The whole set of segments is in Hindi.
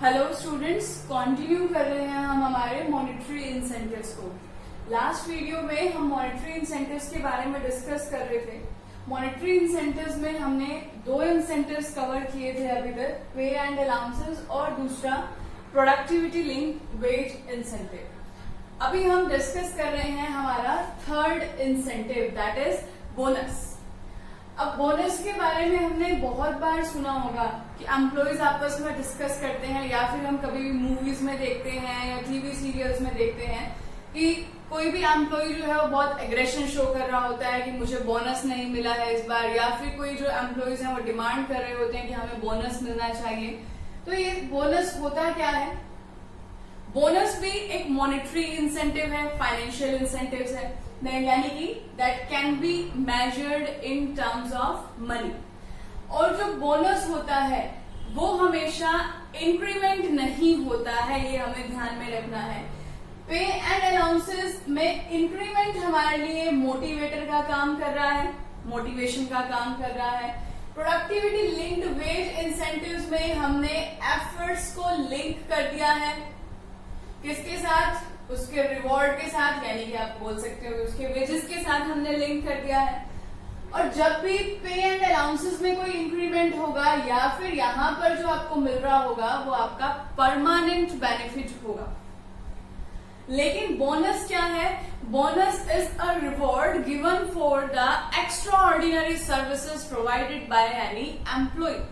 हेलो स्टूडेंट्स, कंटिन्यू कर रहे हैं हम हमारे मॉनेटरी इंसेंटिव्स को। लास्ट वीडियो में हम मॉनेटरी इंसेंटिव्स के बारे में डिस्कस कर रहे थे। मॉनेटरी इंसेंटिव्स में हमने दो इंसेंटिव्स कवर किए थे अभी तक, पे एंड अलाउंसेस और दूसरा प्रोडक्टिविटी लिंक्ड वेज इंसेंटिव। अभी हम डिस्कस कर रहे हैं हमारा third incentive, that is bonus. अब बोनस के बारे में हमने बहुत बार सुना होगा कि एम्प्लॉयज आपस में डिस्कस करते हैं, या फिर हम कभी भी मूवीज में देखते हैं या टीवी सीरियल्स में देखते हैं कि कोई भी एम्प्लॉय जो है वो बहुत एग्रेशन शो कर रहा होता है कि मुझे बोनस नहीं मिला है इस बार, या फिर कोई जो एम्प्लॉयज हैं वो डिमांड कर रहे होते हैं कि हमें बोनस मिलना चाहिए। तो ये बोनस होता क्या है? बोनस भी एक मॉनेटरी इंसेंटिव है, फाइनेंशियल इंसेंटिव है, यानी कि that can be measured in terms of money. और जो बोनस होता है वो हमेशा इंक्रीमेंट नहीं होता है, ये हमें ध्यान में रखना है। पे एंड अलाउंसेस में इंक्रीमेंट हमारे लिए मोटिवेटर का काम कर रहा है, मोटिवेशन का काम कर रहा है। प्रोडक्टिविटी लिंक्ड वेज इंसेंटिव्स में हमने एफर्ट्स को लिंक कर दिया है, किसके साथ? उसके रिवॉर्ड के साथ, यानी कि आप बोल सकते हो उसके वेजेस के साथ हमने लिंक कर दिया है। और जब भी पे एंड अलाउंसेस में कोई इंक्रीमेंट होगा या फिर यहाँ पर जो आपको मिल रहा होगा वो आपका परमानेंट बेनिफिट होगा। लेकिन बोनस क्या है? Bonus is a reward given for the extra ordinary services provided by any employee.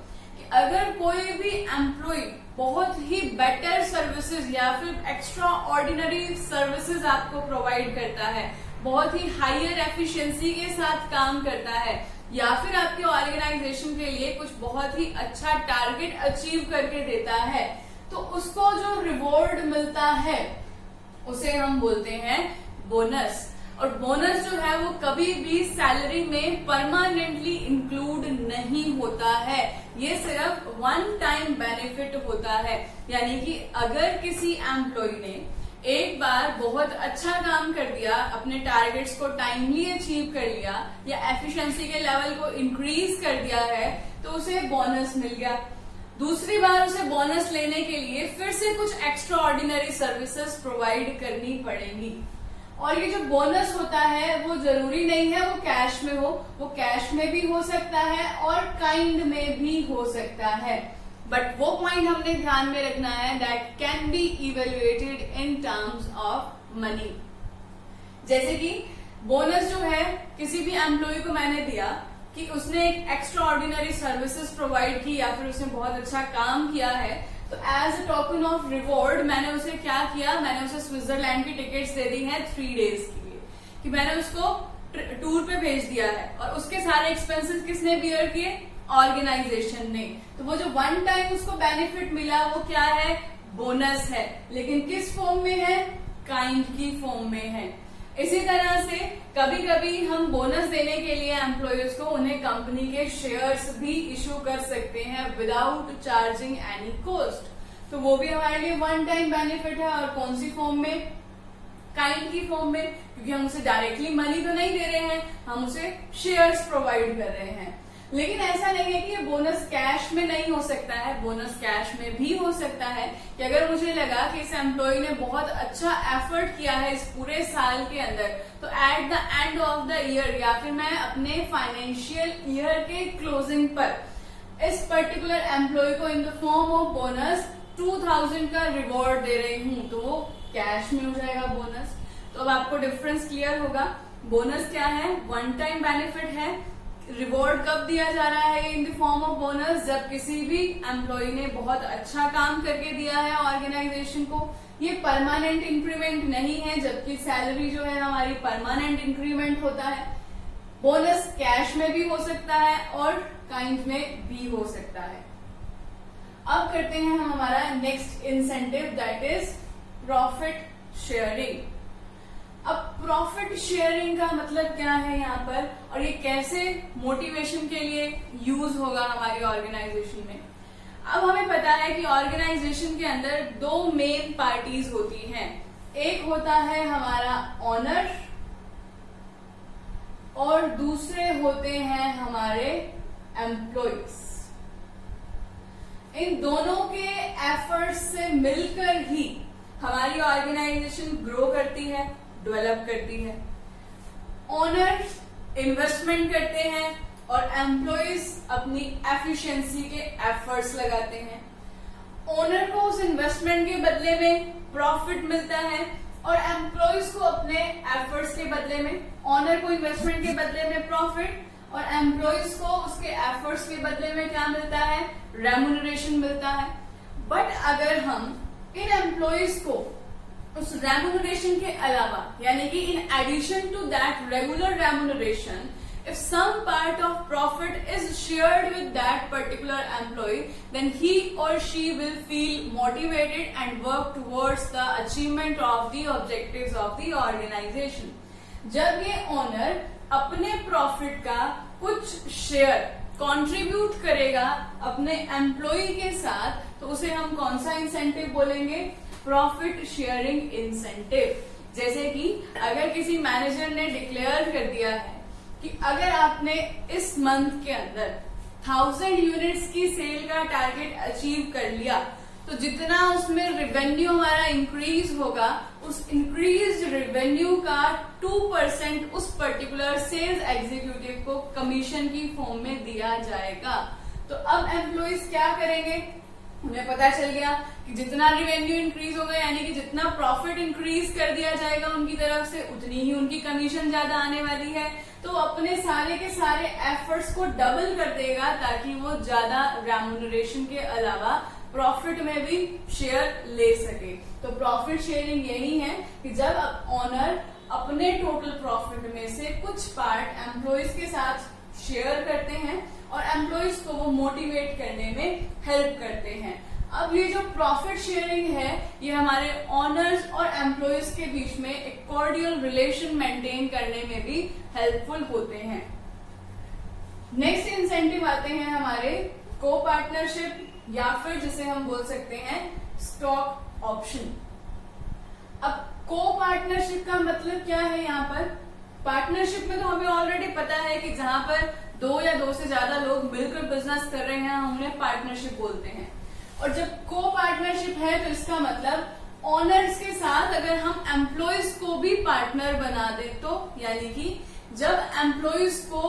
अगर कोई भी एम्प्लॉय बहुत ही बेटर सर्विसेज या फिर एक्स्ट्रा ऑर्डिनरी सर्विसेज आपको प्रोवाइड करता है, बहुत ही हायर एफिशिएंसी के साथ काम करता है, या फिर आपके ऑर्गेनाइजेशन के लिए कुछ बहुत ही अच्छा टारगेट अचीव करके देता है, तो उसको जो रिवॉर्ड मिलता है उसे हम बोलते हैं बोनस। और बोनस जो है वो कभी भी सैलरी में परमानेंटली इंक्लूड नहीं होता है, ये सिर्फ वन टाइम बेनिफिट होता है। यानी कि अगर किसी एम्प्लॉय ने एक बार बहुत अच्छा काम कर दिया, अपने टारगेट्स को टाइमली अचीव कर लिया या एफिशिएंसी के लेवल को इंक्रीज कर दिया है, तो उसे बोनस मिल गया। दूसरी बार उसे बोनस लेने के लिए फिर से कुछ एक्स्ट्रा ऑर्डिनरी सर्विसेज प्रोवाइड करनी पड़ेंगी। और ये जो बोनस होता है वो जरूरी नहीं है वो कैश में हो, वो कैश में भी हो सकता है और काइंड में भी हो सकता है। बट वो पॉइंट हमने ध्यान में रखना है, that can be evaluated in terms of money. जैसे कि बोनस जो है किसी भी एम्प्लॉय को मैंने दिया कि उसने एक एक्स्ट्रा ऑर्डिनरी सर्विसेज प्रोवाइड की या फिर उसने बहुत अच्छा काम किया है, तो as a token of reward मैंने उसे क्या किया? मैंने उसे स्विट्जरलैंड की टिकट्स दे दी हैं 3 डेज के लिए, कि मैंने उसको टूर पे भेज दिया है और उसके सारे एक्सपेंसेस किसने बियर किए? ऑर्गेनाइजेशन ने। तो वो जो वन टाइम उसको बेनिफिट मिला वो क्या है? बोनस है। लेकिन किस फॉर्म में है? काइंड की फॉर्म में है। इसी तरह से कभी कभी हम बोनस देने के लिए एम्प्लॉयर्स को उन्हें कंपनी के शेयर्स भी इशू कर सकते हैं विदाउट चार्जिंग एनी कॉस्ट। तो वो भी हमारे लिए वन टाइम बेनिफिट है। और कौन सी फॉर्म में? काइंड की फॉर्म में, क्योंकि हम उसे डायरेक्टली मनी तो नहीं दे रहे हैं, हम उसे शेयर्स प्रोवाइड कर रहे हैं। लेकिन ऐसा नहीं है कि ये बोनस कैश में नहीं हो सकता है, बोनस कैश में भी हो सकता है। कि अगर मुझे लगा कि इस एम्प्लॉय ने बहुत अच्छा एफर्ट किया है इस पूरे साल के अंदर, तो at the end of the year या फिर मैं अपने फाइनेंशियल ईयर के क्लोजिंग पर इस पर्टिकुलर एम्प्लॉय को इन द फॉर्म ऑफ बोनस 2000 का रिवॉर्ड दे रही हूं, तो वो कैश में हो जाएगा बोनस। तो अब आपको डिफरेंस क्लियर होगा। बोनस क्या है? वन टाइम बेनिफिट है। रिवॉर्ड कब दिया जा रहा है इन द फॉर्म ऑफ बोनस? जब किसी भी एम्प्लॉय ने बहुत अच्छा काम करके दिया है ऑर्गेनाइजेशन को। ये परमानेंट इंक्रीमेंट नहीं है, जबकि सैलरी जो है हमारी परमानेंट इंक्रीमेंट होता है। बोनस कैश में भी हो सकता है और काइंड में भी हो सकता है। अब करते हैं हम हमारा next incentive, that is profit sharing. अब प्रॉफिट शेयरिंग का मतलब क्या है यहाँ पर, और ये कैसे मोटिवेशन के लिए यूज होगा हमारी ऑर्गेनाइजेशन में? अब हमें पता है कि ऑर्गेनाइजेशन के अंदर दो मेन पार्टीज होती हैं। एक होता है हमारा ऑनर और दूसरे होते हैं हमारे एम्प्लॉयज। इन दोनों के एफर्ट्स से मिलकर ही हमारी ऑर्गेनाइजेशन ग्रो करती है, डेवलप करती है। ओनर्स इन्वेस्टमेंट करते हैं और एम्प्लॉइज अपनी एफिशिएंसी के एफर्ट्स लगाते हैं। ओनर को उस इन्वेस्टमेंट के बदले में प्रॉफिट मिलता है और एम्प्लॉइज को अपने एफर्ट्स के बदले में, ओनर को इन्वेस्टमेंट के बदले में प्रॉफिट और एम्प्लॉइज को उसके एफर्ट्स के बदले में क्या मिलता है, रेम्यूनरेशन मिलता है। बट अगर हम इन एम्प्लॉइज को उस रेम्यूनरेशन के अलावा, यानी कि in addition to that regular remuneration, if some part of profit is shared with that particular employee, then he or she will feel motivated and work towards the achievement of the objectives of the organization. जब ये ओनर अपने प्रॉफिट का कुछ शेयर कंट्रीब्यूट करेगा अपने एम्प्लॉय के साथ, तो उसे हम कौन सा इंसेंटिव बोलेंगे, प्रॉफिट शेयरिंग इंसेंटिव। जैसे कि अगर किसी मैनेजर ने डिक्लेयर कर दिया है कि अगर आपने इस मंथ के अंदर 1000 यूनिट्स की सेल का टारगेट अचीव कर लिया, तो जितना उसमें रेवेन्यू हमारा इंक्रीज होगा, उस इंक्रीज रेवेन्यू का 2% उस पर्टिकुलर सेल्स एग्जीक्यूटिव को कमीशन की फॉर्म में दिया जाएगा। तो अब एम्प्लॉइज क्या करेंगे, उन्हें पता चल गया कि जितना रेवेन्यू इंक्रीज होगा, यानी कि जितना प्रॉफिट इंक्रीज कर दिया जाएगा उनकी तरफ से, उतनी ही उनकी कमीशन ज्यादा आने वाली है। तो अपने सारे के सारे एफर्ट्स को डबल कर देगा ताकि वो ज्यादा रेम्यूनरेशन के अलावा प्रॉफिट में भी शेयर ले सके। तो प्रॉफिट शेयरिंग यही है कि जब ओनर अपने टोटल प्रॉफिट में से कुछ पार्ट एम्प्लॉइज के साथ शेयर करते हैं और एम्प्लॉइज को वो मोटिवेट करने में हेल्प करते हैं। अब ये जो प्रॉफिट शेयरिंग है, ये हमारे ओनर्स और एम्प्लॉइज के बीच में एक कॉर्डियल रिलेशन मेंटेन करने में भी हेल्पफुल होते हैं। नेक्स्ट इंसेंटिव आते हैं हमारे को पार्टनरशिप, या फिर जिसे हम बोल सकते हैं स्टॉक ऑप्शन। अब को पार्टनरशिप का मतलब क्या है यहाँ पर? पार्टनरशिप में तो हमें ऑलरेडी पता है कि जहां पर 2 या 2 से ज्यादा लोग मिलकर बिजनेस कर रहे हैं, हम उन्हें पार्टनरशिप बोलते हैं। और जब को पार्टनरशिप है तो इसका मतलब ओनर्स के साथ अगर हम एम्प्लॉइज को भी पार्टनर बना दे, तो यानी कि जब एम्प्लॉइज को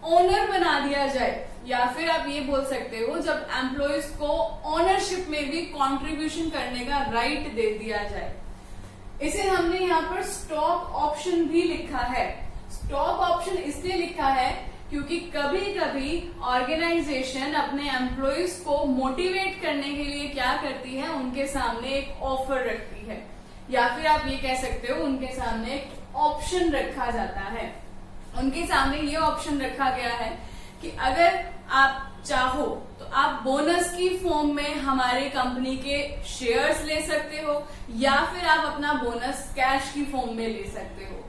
ओनर बना दिया जाए, या फिर आप ये बोल सकते हो जब एम्प्लॉइज को ओनरशिप में भी कंट्रीब्यूशन करने का राइट दे दिया जाए, इसे हमने यहाँ पर स्टॉक ऑप्शन भी लिखा है। स्टॉक ऑप्शन इसलिए लिखा है क्योंकि कभी कभी ऑर्गेनाइजेशन अपने एम्प्लॉइज को मोटिवेट करने के लिए क्या करती है, उनके सामने एक ऑफर रखती है, या फिर आप ये कह सकते हो उनके सामने एक ऑप्शन रखा जाता है। उनके सामने ये ऑप्शन रखा गया है कि अगर आप चाहो तो आप बोनस की फॉर्म में हमारे कंपनी के शेयर्स ले सकते हो, या फिर आप अपना बोनस कैश की फॉर्म में ले सकते हो।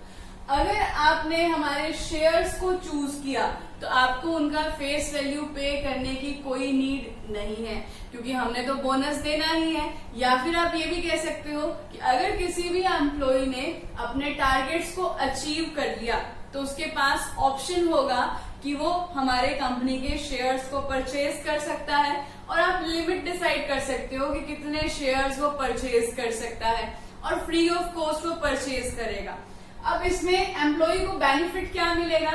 अगर आपने हमारे शेयर्स को चूज किया तो आपको उनका फेस वैल्यू पे करने की कोई नीड नहीं है, क्योंकि हमने तो बोनस देना ही है। या फिर आप ये भी कह सकते हो कि अगर किसी भी एम्प्लॉय ने अपने टारगेट्स को अचीव कर लिया तो उसके पास ऑप्शन होगा कि वो हमारे कंपनी के शेयर्स को परचेज कर सकता है, और आप लिमिट डिसाइड कर सकते हो कि कितने शेयर्स वो परचेज कर सकता है, और फ्री ऑफ कॉस्ट वो परचेज करेगा। अब इसमें एम्प्लॉय को बेनिफिट क्या मिलेगा?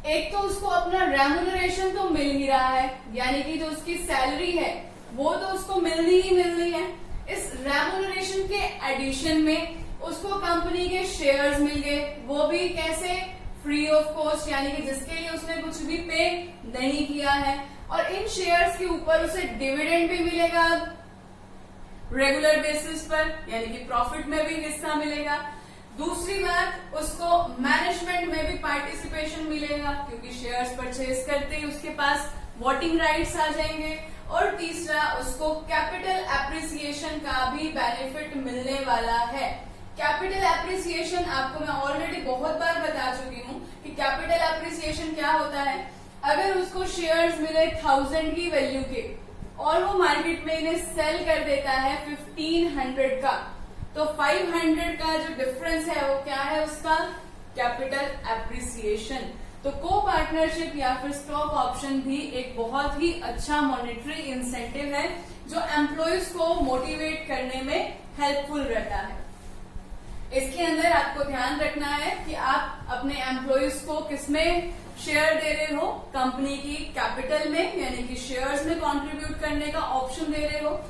एक तो उसको अपना रेम्यूनरेशन तो मिल ही रहा है, यानी कि जो उसकी सैलरी है वो तो उसको मिलनी ही मिलनी है। इस रेम्यूनरेशन के एडिशन में उसको कंपनी के शेयर्स मिल गए, वो भी कैसे, फ्री ऑफ कॉस्ट, यानी कि जिसके लिए उसने कुछ भी पे नहीं किया है। और इन शेयर्स के ऊपर उसे डिविडेंड भी मिलेगा रेगुलर बेसिस पर, यानी कि प्रॉफिट में भी हिस्सा मिलेगा। दूसरी बात, उसको मैनेजमेंट में भी पार्टिसिपेशन मिलेगा, क्योंकि शेयर्स परचेज करते ही उसके पास वोटिंग राइट्स आ जाएंगे। और तीसरा, उसको कैपिटल एप्रिसिएशन का भी बेनिफिट मिलने वाला है। कैपिटल एप्रिसिएशन आपको मैं ऑलरेडी बहुत बार बता चुकी हूँ कि कैपिटल एप्रिसिएशन क्या होता है। अगर उसको शेयर्स मिले 1000 की वैल्यू के और वो मार्केट में इन्हें सेल कर देता है 1500 का, तो 500 का जो डिफरेंस है वो क्या है, उसका कैपिटल एप्रिसिएशन। तो को पार्टनरशिप या फिर स्टॉक ऑप्शन भी एक बहुत ही अच्छा मॉनेटरी इंसेंटिव है जो एम्प्लॉयज को मोटिवेट करने में हेल्पफुल रहता है। इसके अंदर आपको ध्यान रखना है कि आप अपने एम्प्लॉयज को किसमें शेयर दे रहे हो, कंपनी की कैपिटल में यानी कि शेयर्स में कंट्रीब्यूट करने का ऑप्शन दे रहे हो।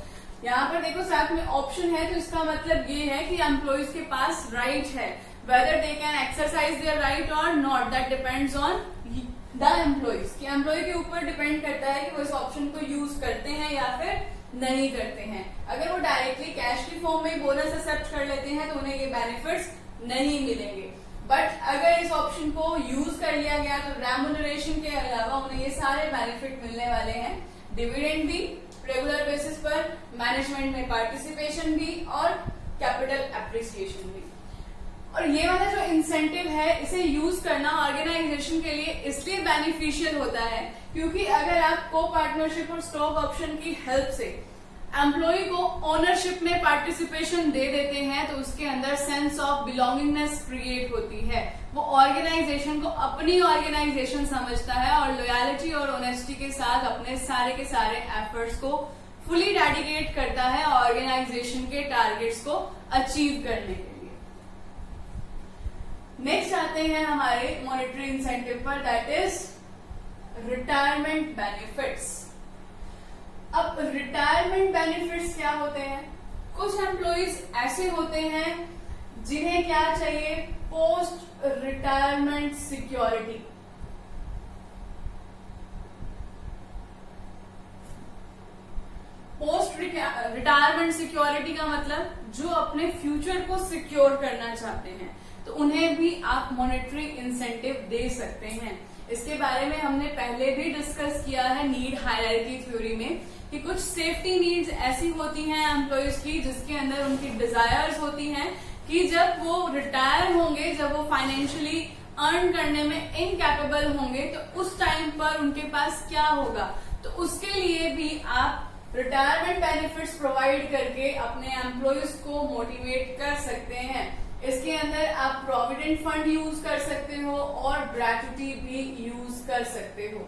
यहाँ पर देखो साथ में ऑप्शन है, तो इसका मतलब ये है कि एम्प्लॉयज के पास राइट है, whether they can exercise their right और not, that depends on the employees. कि एम्प्लॉय के ऊपर डिपेंड करता है कि वो इस ऑप्शन को यूज करते हैं या फिर नहीं करते हैं। अगर वो डायरेक्टली कैश की फॉर्म में बोनस एक्सेप्ट कर लेते हैं तो उन्हें ये बेनिफिट्स नहीं मिलेंगे, बट अगर इस ऑप्शन को यूज कर लिया गया तो रेम्यूनरेशन के अलावा उन्हें ये सारे बेनिफिट मिलने वाले हैं, डिविडेंड भी रेगुलर बेसिस पर, मैनेजमेंट में पार्टिसिपेशन भी और कैपिटल एप्रिसिएशन भी। और ये वाला जो इंसेंटिव है इसे यूज करना ऑर्गेनाइजेशन के लिए इसलिए बेनिफिशियल होता है क्योंकि अगर आप को पार्टनरशिप और स्टॉक ऑप्शन की हेल्प से एम्प्लॉय को ओनरशिप में पार्टिसिपेशन दे देते हैं तो उसके अंदर सेंस ऑफ बिलोंगिंगनेस क्रिएट होती है। वो ऑर्गेनाइजेशन को अपनी ऑर्गेनाइजेशन समझता है और लॉयलिटी और ऑनेस्टी के साथ अपने सारे के सारे एफर्ट्स को फुली डेडिकेट करता है ऑर्गेनाइजेशन के टारगेट्स को अचीव करने के लिए। नेक्स्ट आते हैं हमारे मॉनेटरी इंसेंटिव पर, दैट इज रिटायरमेंट बेनिफिट्स। अब रिटायरमेंट बेनिफिट्स क्या होते हैं? कुछ एम्प्लॉइज ऐसे होते हैं जिन्हें क्या चाहिए, post retirement security. Post retirement security का मतलब जो अपने फ्यूचर को सिक्योर करना चाहते हैं तो उन्हें भी आप मॉनेटरी इंसेंटिव दे सकते हैं। इसके बारे में हमने पहले भी डिस्कस किया है नीड हायरार्की थ्योरी में कि कुछ सेफ्टी नीड्स ऐसी होती हैं एम्प्लॉयज की जिसके अंदर उनकी डिजायर्स होती हैं कि जब वो रिटायर होंगे, जब वो फाइनेंशियली अर्न करने में इनकैपेबल होंगे तो उस टाइम पर उनके पास क्या होगा। तो उसके लिए भी आप रिटायरमेंट बेनिफिट्स प्रोवाइड करके अपने एम्प्लॉयज को मोटिवेट कर सकते हैं। इसके अंदर आप प्रोविडेंट फंड यूज कर सकते हो और ग्रेच्युटी भी यूज कर सकते हो।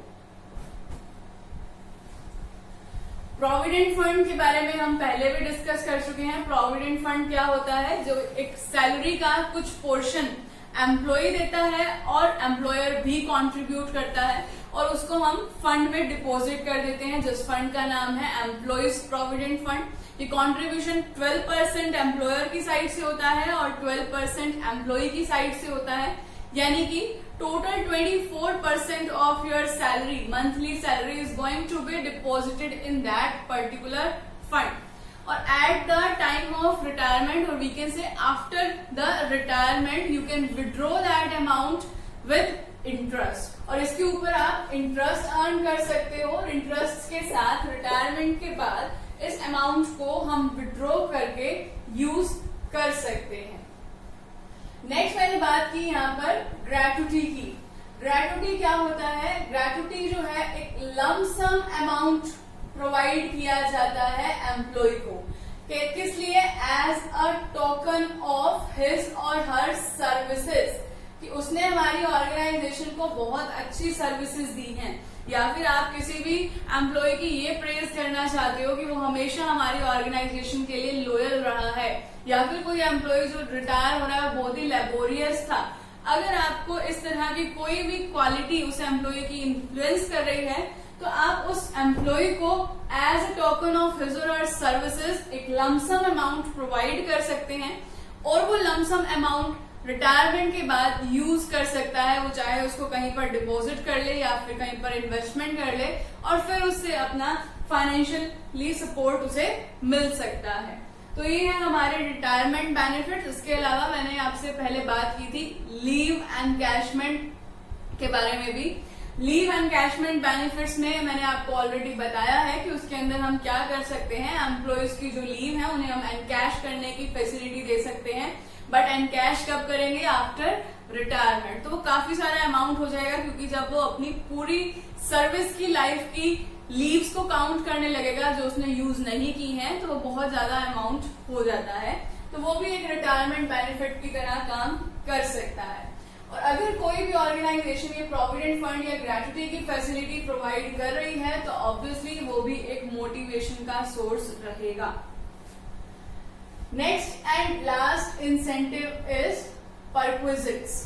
प्रोविडेंट फंड के बारे में हम पहले भी डिस्कस कर चुके हैं। प्रोविडेंट फंड क्या होता है, जो एक सैलरी का कुछ पोर्शन एम्प्लॉय देता है और एम्प्लॉयर भी कंट्रीब्यूट करता है और उसको हम फंड में डिपॉजिट कर देते हैं जिस फंड का नाम है एम्प्लॉयज प्रोविडेंट फंड। ये कंट्रीब्यूशन 12% एम्प्लॉयर की साइड से होता है और 12% एम्प्लॉय की साइड से होता है, यानी कि total 24% of your salary, monthly salary is going to be deposited in that particular fund. और at the time of retirement, और we can say after the retirement, you can withdraw that amount with interest और इसके ऊपर आप इंटरेस्ट अर्न कर सकते हो। और इंटरेस्ट के साथ रिटायरमेंट के बाद इस अमाउंट को हम विड्रॉ करके यूज कर सकते हैं। नेक्स्ट मैंने बात की यहाँ पर ग्रेच्युटी की। ग्रेच्युटी क्या होता है? ग्रेच्युटी जो है एक लमसम अमाउंट प्रोवाइड किया जाता है एम्प्लॉय को, किस लिए? As a token of his or her services, कि उसने हमारी ऑर्गेनाइजेशन को बहुत अच्छी सर्विसेज दी हैं। या फिर आप किसी भी एम्प्लॉय की ये प्रेज करना चाहते हो कि वो हमेशा हमारी ऑर्गेनाइजेशन के लिए लॉयल रहा है, या फिर कोई एम्प्लॉय जो रिटायर हो रहा है बहुत ही लेबोरियस था। अगर आपको इस तरह की कोई भी क्वालिटी उस एम्प्लॉय की इन्फ्लुएंस कर रही है तो आप उस एम्प्लॉय को as a token of his or her services एक लमसम अमाउंट प्रोवाइड कर सकते हैं और वो लमसम अमाउंट रिटायरमेंट के बाद यूज कर सकता है। वो चाहे उसको कहीं पर डिपॉजिट कर ले या फिर कहीं पर इन्वेस्टमेंट कर ले और फिर उससे अपना फाइनेंशियली सपोर्ट उसे मिल सकता है। तो ये है हमारे रिटायरमेंट बेनिफिट। इसके अलावा मैंने आपसे पहले बात की थी लीव एनकैशमेंट के बारे में भी। लीव एनकैशमेंट बेनिफिट्स में मैंने आपको ऑलरेडी बताया है कि उसके अंदर हम क्या कर सकते हैं। एम्प्लॉयज की जो लीव है उन्हें हम एनकैश करने की फैसिलिटी दे सकते हैं, बट एनकैश कब करेंगे? After retirement. तो वो काफी सारा अमाउंट हो जाएगा क्योंकि जब वो अपनी पूरी सर्विस की लाइफ की लीव्स को काउंट करने लगेगा जो उसने यूज नहीं की हैं, तो वो बहुत ज्यादा अमाउंट हो जाता है। तो वो भी एक रिटायरमेंट बेनिफिट की तरह काम कर सकता है। और अगर कोई भी ऑर्गेनाइजेशन ये प्रोविडेंट फंड या ग्रेच्युटी की फैसिलिटी प्रोवाइड कर रही है तो ऑब्वियसली वो भी एक मोटिवेशन का सोर्स रहेगा। Next and last incentive is perquisites.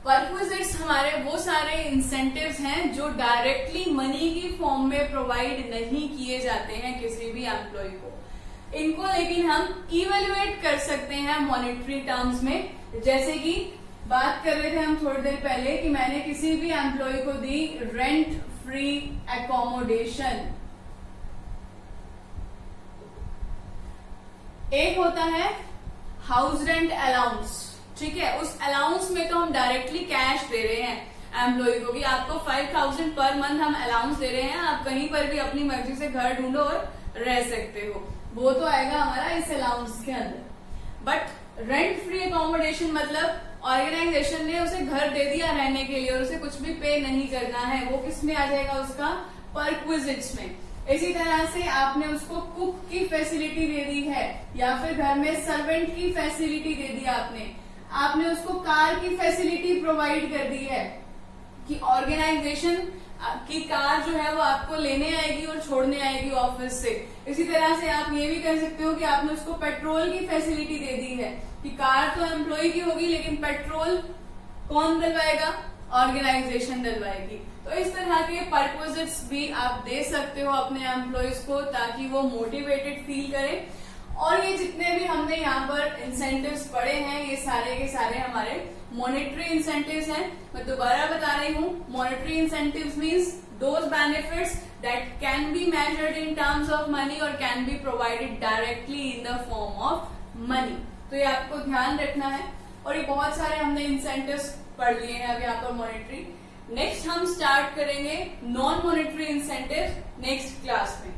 Perquisites हमारे वो सारे इंसेंटिव्स हैं जो डायरेक्टली मनी की फॉर्म में प्रोवाइड नहीं किए जाते हैं किसी भी एम्प्लॉय को। इनको लेकिन हम इवेल्युएट कर सकते हैं मॉनेटरी टर्म्स में। जैसे कि बात कर रहे थे हम थोड़ी देर पहले कि मैंने किसी भी एम्प्लॉय को दी रेंट फ्री एकोमोडेशन। एक होता है हाउस रेंट अलाउंस, ठीक है। उस अलाउंस में तो हम डायरेक्टली कैश दे रहे हैं एम्प्लॉय को कि आपको 5000 पर मंथ हम अलाउंस दे रहे हैं, आप कहीं पर भी अपनी मर्जी से घर ढूंढो और रह सकते हो, वो तो आएगा हमारा इस अलाउंस के अंदर। बट रेंट फ्री अकोमोडेशन मतलब ऑर्गेनाइजेशन ने उसे घर दे दिया रहने के लिए और उसे कुछ भी पे नहीं करना है, वो किस में आ जाएगा, उसका परक्विजिट्स में। इसी तरह से आपने उसको कुक की फैसिलिटी दे दी है या फिर घर में सर्वेंट की फैसिलिटी दे दी, आपने उसको कार की फैसिलिटी प्रोवाइड कर दी है कि ऑर्गेनाइजेशन की कार जो है वो आपको लेने आएगी और छोड़ने आएगी ऑफिस से। इसी तरह से आप ये भी कह सकते हो कि आपने उसको पेट्रोल की फैसिलिटी दे दी है कि कार तो एम्प्लॉय की होगी लेकिन पेट्रोल कौन डलवाएगा, ऑर्गेनाइजेशन डलवाएगी। तो इस तरह के परक्विजिट्स भी आप दे सकते हो अपने एम्प्लॉयज को ताकि वो मोटिवेटेड फील करें। और ये जितने भी हमने यहाँ पर इंसेंटिव्स पढ़े हैं ये सारे के सारे हमारे मॉनेटरी इंसेंटिव्स हैं। मैं दोबारा बता रही हूँ, monetary incentives means those benefits that can be measured in terms of money और can be provided directly in the form of money. तो ये आपको ध्यान रखना है। और ये बहुत सारे हमने इंसेंटिव्स पढ़ लिए हैं अब यहाँ पर मॉनेटरी। नेक्स्ट हम स्टार्ट करेंगे non monetary incentive next class में।